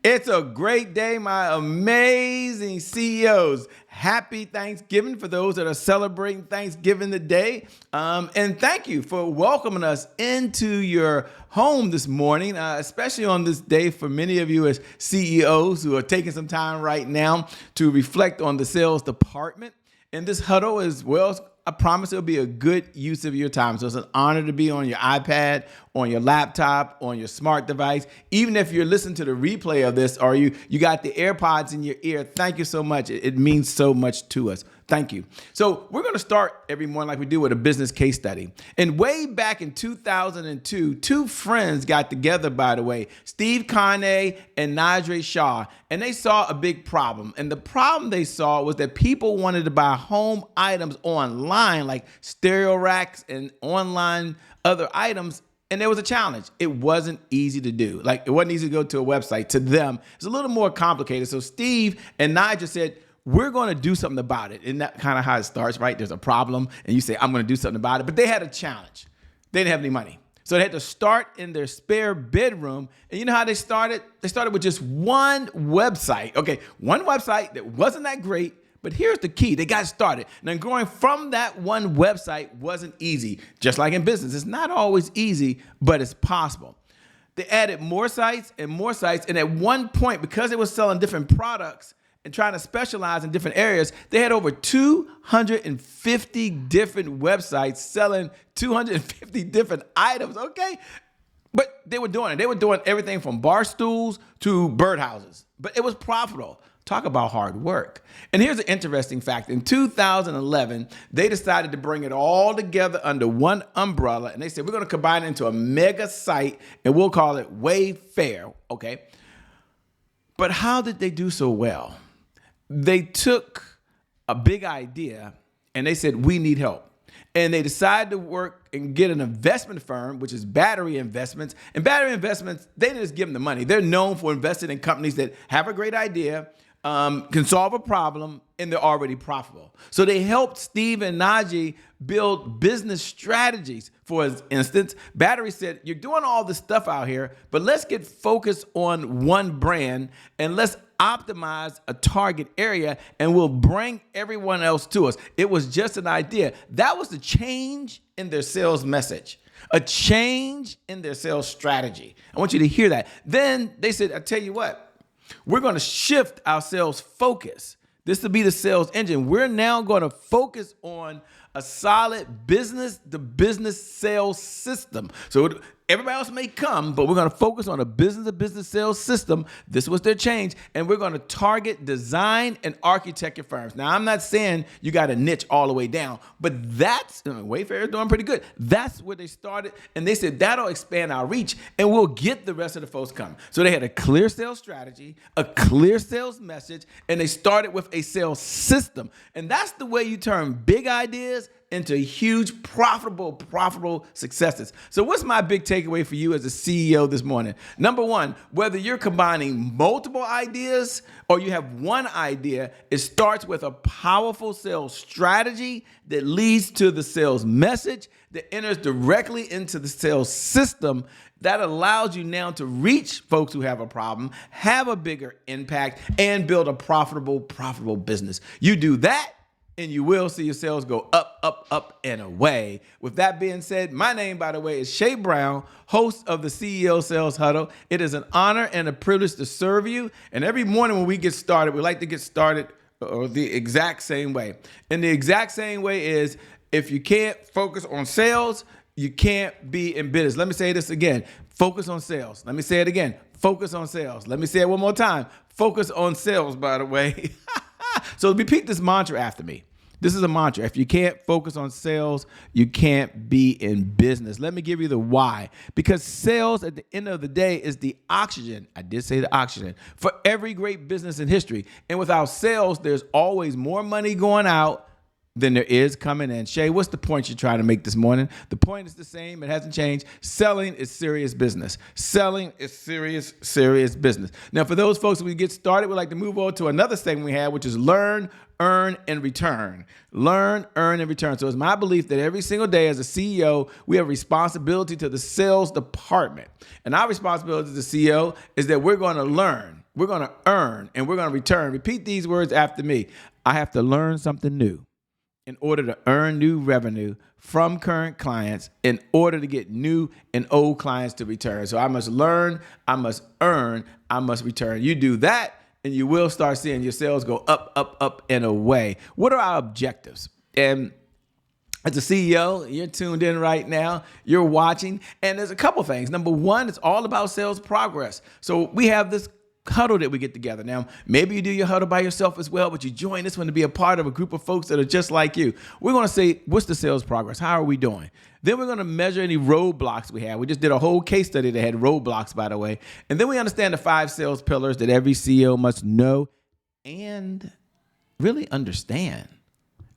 It's a great day, my amazing CEOs. Happy Thanksgiving for those that are celebrating Thanksgiving today. And thank you for welcoming us into your home this morning, especially on this day for many of you as CEOs who are taking some time right now to reflect on the sales department. And this huddle as well, I promise it'll be a good use of your time. So it's an honor to be on your iPad, on your laptop, on your smart device. Even if you're listening to the replay of this or you got the AirPods in your ear, thank you so much. It means so much to us. Thank you. So we're going to start every morning like we do with a business case study. And way back in 2002, two friends got together, by the way, Steve and Niraj Shah, and they saw a big problem. And the problem they saw was that people wanted to buy home items online, like stereo racks and online other items. And there was a challenge. It wasn't easy to do. Like, it wasn't easy to go to a website. To them, it's a little more complicated. So Steve and Nigel said, we're going to do something about it. And that's kind of how it starts, right? There's a problem, and you say, I'm going to do something about it. But they had a challenge. They didn't have any money. So they had to start in their spare bedroom. And you know how they started? They started with just one website. Okay, one website that wasn't that great. But here's the key. They got started. Now, growing from that one website wasn't easy. Just like in business, it's not always easy, but it's possible. They added more sites. And at one point, because they were selling different products and trying to specialize in different areas, they had over 250 different websites selling 250 different items, okay? But they were doing it. They were doing everything from bar stools to birdhouses. But it was profitable. Talk about hard work. And here's an interesting fact. In 2011, they decided to bring it all together under one umbrella. And they said, we're going to combine it into a mega site, and we'll call it Wayfair, okay? But how did they do so well? They took a big idea, and they said, we need help. And they decided to work and get an investment firm, which is Battery Investments. And Battery Investments, they didn't just give them the money. They're known for investing in companies that have a great idea, can solve a problem, and they're already profitable. So they helped Steve and Niraj build business strategies. For instance, Battery said, you're doing all this stuff out here, but let's get focused on one brand and let's optimize a target area, and we'll bring everyone else to us. It was just an idea. That was the change in their sales message, a change in their sales strategy. I want you to hear that. Then they said, I tell you what, we're going to shift our sales focus. This will be the sales engine. We're now going to focus on a solid business-to-business sales system. So everybody else may come, but we're going to focus on a business-to-business sales system. This was their change. And we're going to target design and architecture firms. Now, I'm not saying you got a niche all the way down, but Wayfair is doing pretty good. That's where they started. And they said, that'll expand our reach, and we'll get the rest of the folks coming. So they had a clear sales strategy, a clear sales message, and they started with a sales system. And that's the way you turn big ideas into huge, profitable successes. So what's my big takeaway for you as a CEO this morning? Number one, whether you're combining multiple ideas or you have one idea, it starts with a powerful sales strategy that leads to the sales message that enters directly into the sales system that allows you now to reach folks who have a problem, have a bigger impact, and build a profitable business. You do that, and you will see your sales go up, and away. With that being said, my name, by the way, is Shay Brown, host of the CEO Sales Huddle. It is an honor and a privilege to serve you. And every morning when we get started, we like to get started the exact same way. And the exact same way is, if you can't focus on sales, you can't be in business. Let me say this again. Focus on sales. Let me say it again. Focus on sales. Let me say it one more time. Focus on sales, by the way. So repeat this mantra after me. This is a mantra. If you can't focus on sales, you can't be in business. Let me give you the why. Because sales at the end of the day is the oxygen. I did say the oxygen for every great business in history. And without sales, there's always more money going out than there is coming in. Shay, what's the point you're trying to make this morning? The point is the same. It hasn't changed. Selling is serious business. Selling is serious business. Now, for those folks, when we get started, we'd like to move on to another segment we have, which is learn, earn, and return. Learn, earn, and return. So it's my belief that every single day as a CEO, we have responsibility to the sales department. And our responsibility as the CEO is that we're going to learn. we're going to earn, and we're going to return. Repeat these words after me. I have to learn something new in order to earn new revenue from current clients in order to get new and old clients to return. So I must learn, I must earn, I must return. You do that, and you will start seeing your sales go up, up, up, and away. What are our objectives? And as a CEO, you're tuned in right now, you're watching, and there's a couple things. Number one, it's all about sales progress. So we have this huddle that we get together. Now, maybe you do your huddle by yourself as well, but you join this one to be a part of a group of folks that are just like you. We're going to say, what's the sales progress? How are we doing? Then we're going to measure any roadblocks we have. We just did a whole case study that had roadblocks, by the way. And then we understand the 5 sales pillars that every CEO must know and really understand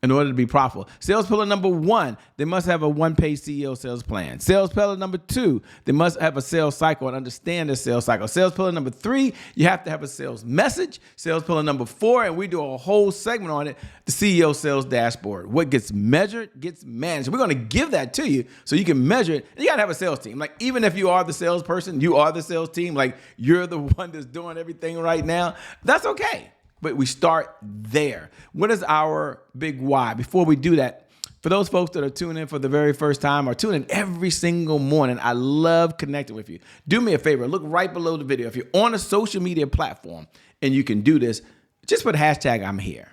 in order to be profitable. Sales pillar number 1, they must have a one-page CEO sales plan. Sales pillar number 2, they must have a sales cycle and understand the sales cycle. Sales pillar number 3, you have to have a sales message. Sales pillar number 4, and we do a whole segment on it, the CEO sales dashboard. What gets measured gets managed. We're going to give that to you so you can measure it. And you got to have a sales team. Like, even if you are the salesperson, you are the sales team, like you're the one that's doing everything right now, that's okay. But we start there. What is our big why? Before we do that, for those folks that are tuning in for the very first time or tuning in every single morning, I love connecting with you. Do me a favor. Look right below the video. If you're on a social media platform and you can do this, just put hashtag I'm here.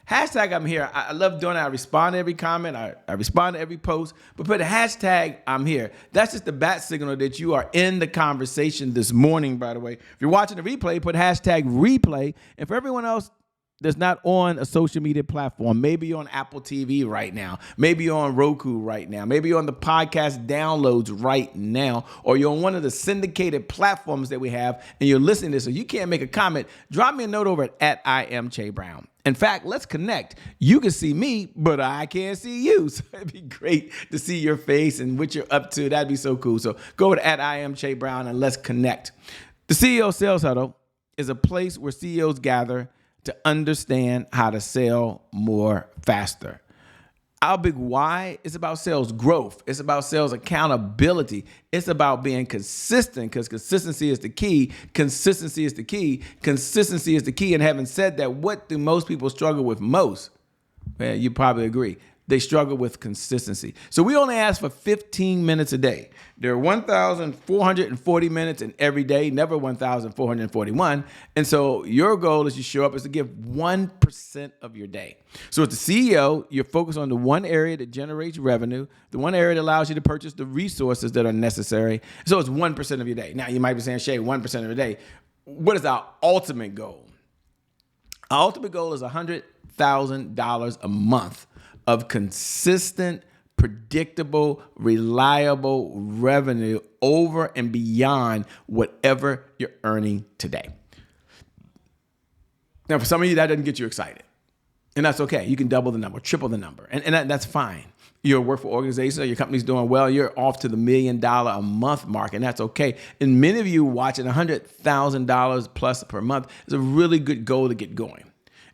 Hashtag I'm here. I love doing it. I respond to every comment. I respond to every post. But put hashtag I'm here. That's just the bat signal that you are in the conversation this morning, by the way. If you're watching the replay, put hashtag replay. And for everyone else that's not on a social media platform, maybe you're on Apple TV right now. Maybe you're on Roku right now. Maybe you're on the podcast downloads right now. Or you're on one of the syndicated platforms that we have and you're listening to this, so you can't make a comment. Drop me a note over at I am Che Brown. In fact, let's connect. You can see me, but I can't see you. So it'd be great to see your face and what you're up to. That'd be so cool. So go over to at I am Che Brown and let's connect. The CEO Sales Huddle is a place where CEOs gather to understand how to sell more faster. Our big why is about sales growth. It's about sales accountability. It's about being consistent, because consistency is the key. Consistency is the key. Consistency is the key. And having said that, what do most people struggle with most? Well, you probably agree. They struggle with consistency. So we only ask for 15 minutes a day. There are 1,440 minutes in every day, never 1,441. And so your goal as you show up is to give 1% of your day. So as the CEO, you're focused on the one area that generates revenue, the one area that allows you to purchase the resources that are necessary. So it's 1% of your day. Now you might be saying, Shay, 1% of your day. What is our ultimate goal? Our ultimate goal is $100,000 a month of consistent, predictable, reliable revenue over and beyond whatever you're earning today. Now, for some of you, that doesn't get you excited. And that's okay. You can double the number, triple the number, and that's fine. You're work for organizations, or your company's doing well, you're off to the $1 million a month mark, and that's okay. And many of you watching $100,000 plus per month is a really good goal to get going.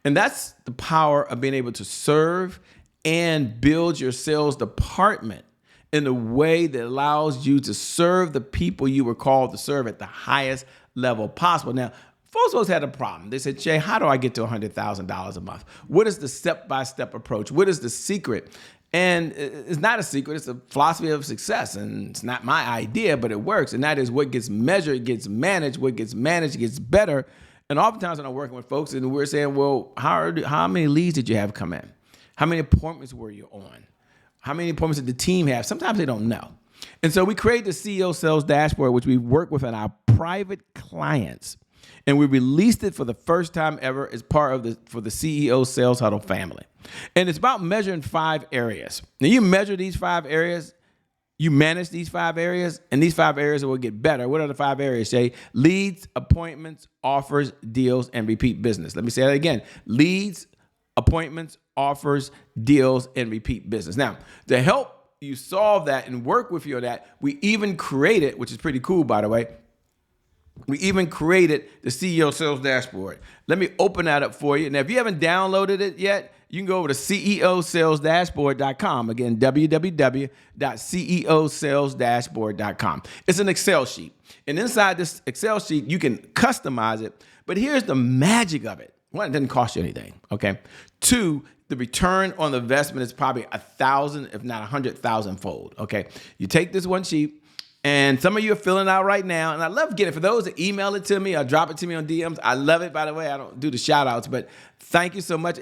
And that's the power of being able to serve and build your sales department in a way that allows you to serve the people you were called to serve at the highest level possible. Now, folks had a problem. They said, Jay, how do I get to $100,000 a month? What is the step-by-step approach? What is the secret? And it's not a secret. It's a philosophy of success. And it's not my idea, but it works. And that is what gets measured gets managed. What gets managed gets better. And oftentimes when I'm working with folks and we're saying, well, how many leads did you have come in? How many appointments were you on? How many appointments did the team have? Sometimes they don't know. And so we create the CEO Sales Dashboard, which we work with in our private clients. And we released it for the first time ever as part of for the CEO Sales Huddle family. And it's about measuring 5 areas. Now you measure these 5 areas, you manage these 5 areas, and these 5 areas will get better. What are the 5 areas, Jay? Leads, appointments, offers, deals, and repeat business. Let me say that again. Leads, appointments, offers, deals, and repeat business. Now, to help you solve that and work with you on that, we even created, which is pretty cool, by the way, we even created the CEO Sales Dashboard. Let me open that up for you. Now, if you haven't downloaded it yet, you can go over to ceosalesdashboard.com. Again, www.ceosalesdashboard.com. It's an Excel sheet. And inside this Excel sheet, you can customize it. But here's the magic of it. One, it doesn't cost you anything, okay? Two, the return on the investment is probably 1,000, if not 100,000 fold, okay? You take this one sheet, and some of you are filling it out right now, and I love getting it. For those that email it to me or drop it to me on DMs, I love it, by the way. I don't do the shout-outs, but thank you so much.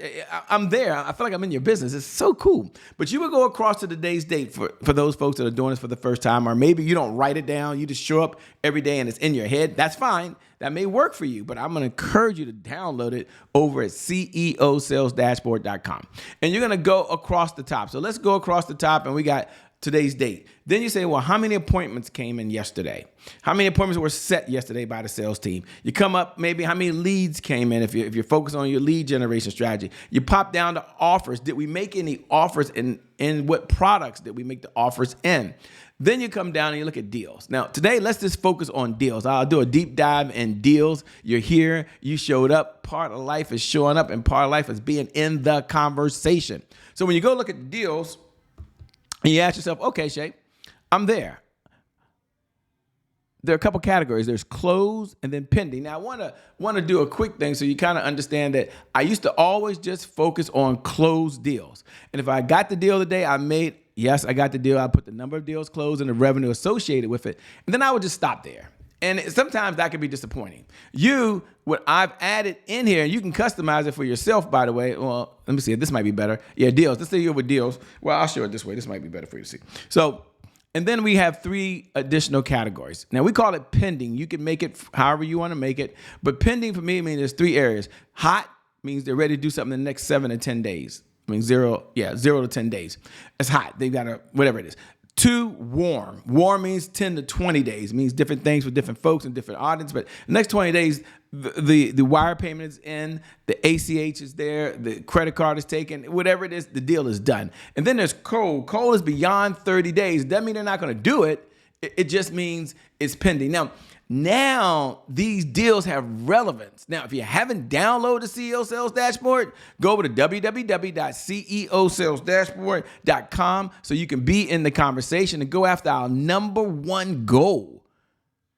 I'm there. I feel like I'm in your business. It's so cool. But you would go across to today's date for those folks that are doing this for the first time, or maybe you don't write it down. You just show up every day, and it's in your head. That's fine. That may work for you, but I'm going to encourage you to download it over at ceosalesdashboard.com. And you're going to go across the top. So let's go across the top, and we got today's date. Then you say, well, how many appointments came in yesterday? How many appointments were set yesterday by the sales team? You come up, maybe how many leads came in if you're focused on your lead generation strategy. You pop down to offers. Did we make any offers in what products did we make the offers in? Then you come down and you look at deals. Now, today, let's just focus on deals. I'll do a deep dive in deals. You're here. You showed up. Part of life is showing up, and part of life is being in the conversation. So when you go look at deals, and you ask yourself, okay, Shay, I'm there. There are a couple categories. There's closed and then pending. Now, I want to do a quick thing so you kind of understand that I used to always just focus on closed deals. And if I got the deal today, I got the deal. I put the number of deals closed and the revenue associated with it. And then I would just stop there. And sometimes that can be disappointing. What I've added in here, and you can customize it for yourself, by the way. Well, let me see. This might be better. Yeah, deals. Let's say you're with deals. Well, I'll show it this way. This might be better for you to see. So, and then we have 3 additional categories. Now, we call it pending. You can make it however you want to make it. But pending for me means there's 3 areas. Hot means they're ready to do something in the next 7 to 10 days. I mean, 0 to 10 days. It's hot. They've got whatever it is. 2, warm. Warm means 10 to 20 days. It means different things for different folks and different audience. But the next 20 days, the wire payment is in, the ACH is there, the credit card is taken, whatever it is, the deal is done. And then there's cold. Cold is beyond 30 days. It doesn't mean they're not going to do it. It just means it's pending. Now, these deals have relevance. Now, if you haven't downloaded the CEO Sales Dashboard, go over to www.ceosalesdashboard.com so you can be in the conversation and go after our number 1 goal.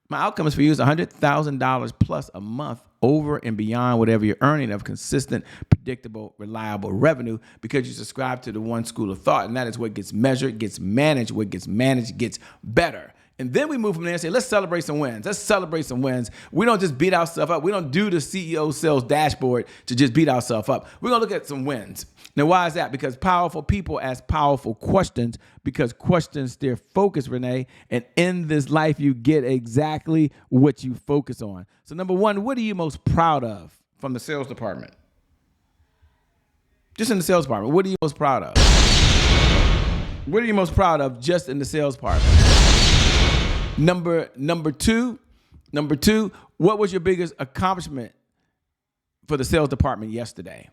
My outcomes for you is $100,000 plus a month over and beyond whatever you're earning of consistent, predictable, reliable revenue because you subscribe to the one school of thought, and that is what gets measured, gets managed. What gets managed gets better. And then we move from there and say, let's celebrate some wins. Let's celebrate some wins. We don't just beat ourselves up. We don't do the CEO Sales Dashboard to just beat ourselves up. We're going to look at some wins. Now, why is that? Because powerful people ask powerful questions because questions steer focus, Renee. And in this life, you get exactly what you focus on. So number 1, what are you most proud of from the sales department? Just in the sales department, what are you most proud of? What are you most proud of just in the sales department? Number two, what was your biggest accomplishment for the sales department yesterday?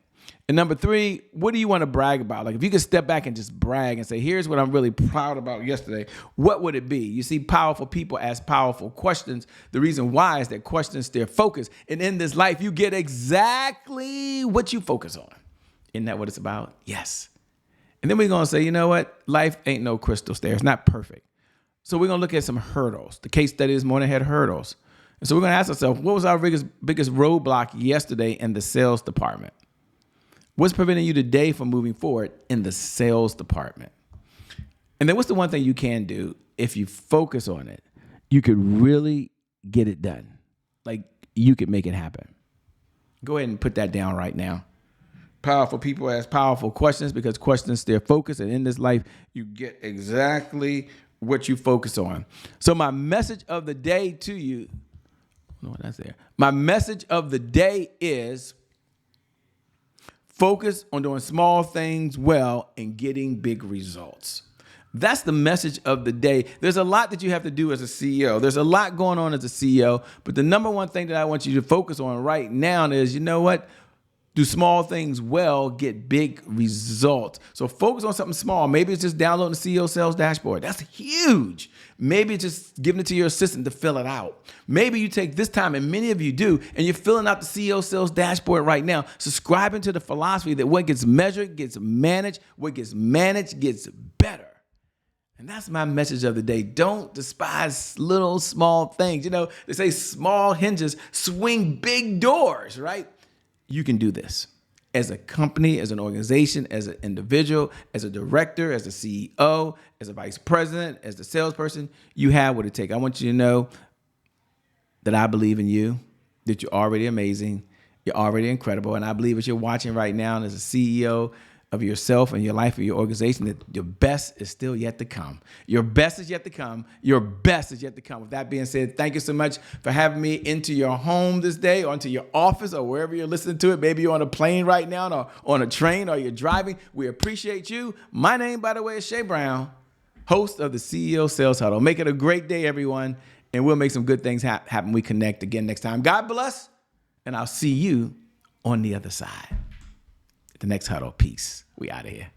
And number 3, what do you want to brag about? Like if you could step back and just brag and say, here's what I'm really proud about yesterday, what would it be? You see, powerful people ask powerful questions. The reason why is that questions steer focus. And in this life, you get exactly what you focus on. Isn't that what it's about? Yes. And then we're going to say, you know what? Life ain't no crystal stair. It's not perfect. So we're going to look at some hurdles. The case study this morning had hurdles. And so we're going to ask ourselves, what was our biggest roadblock yesterday in the sales department? What's preventing you today from moving forward in the sales department? And then what's the one thing you can do if you focus on it? You could really get it done. Like you could make it happen. Go ahead and put that down right now. Powerful people ask powerful questions because questions steer focus. And in this life, you get exactly what you focus on. So my message of the day to you, my message of the day is focus on doing small things well and getting big results. That's the message of the day. There's a lot that you have to do as a CEO. There's a lot going on as a CEO, but the number 1 thing that I want you to focus on right now is, you know what? Do small things well, get big results. So focus on something small. Maybe it's just downloading the CEO Sales Dashboard. That's huge. Maybe it's just giving it to your assistant to fill it out. Maybe you take this time, and many of you do, and you're filling out the CEO Sales Dashboard right now, subscribing to the philosophy that what gets measured gets managed, what gets managed gets better. And that's my message of the day. Don't despise little small things. You know, they say small hinges swing big doors, right? You can do this as a company, as an organization, as an individual, as a director, as a CEO, as a vice president, as the salesperson. You have what it takes. I want you to know that I believe in you, that you're already amazing, you're already incredible. And I believe as you're watching right now, and as a CEO of yourself and your life and your organization, that your best is still yet to come. Your best is yet to come. Your best is yet to come. With that being said, thank you so much for having me into your home this day, or into your office, or wherever you're listening to it. Maybe you're on a plane right now, or on a train, or you're driving. We appreciate you. My name, by the way, is Shay Brown, host of the CEO Sales Huddle. Make it a great day, everyone, and we'll make some good things happen. We connect again next time. God bless, and I'll see you on the other side. The next huddle. Peace. We out of here.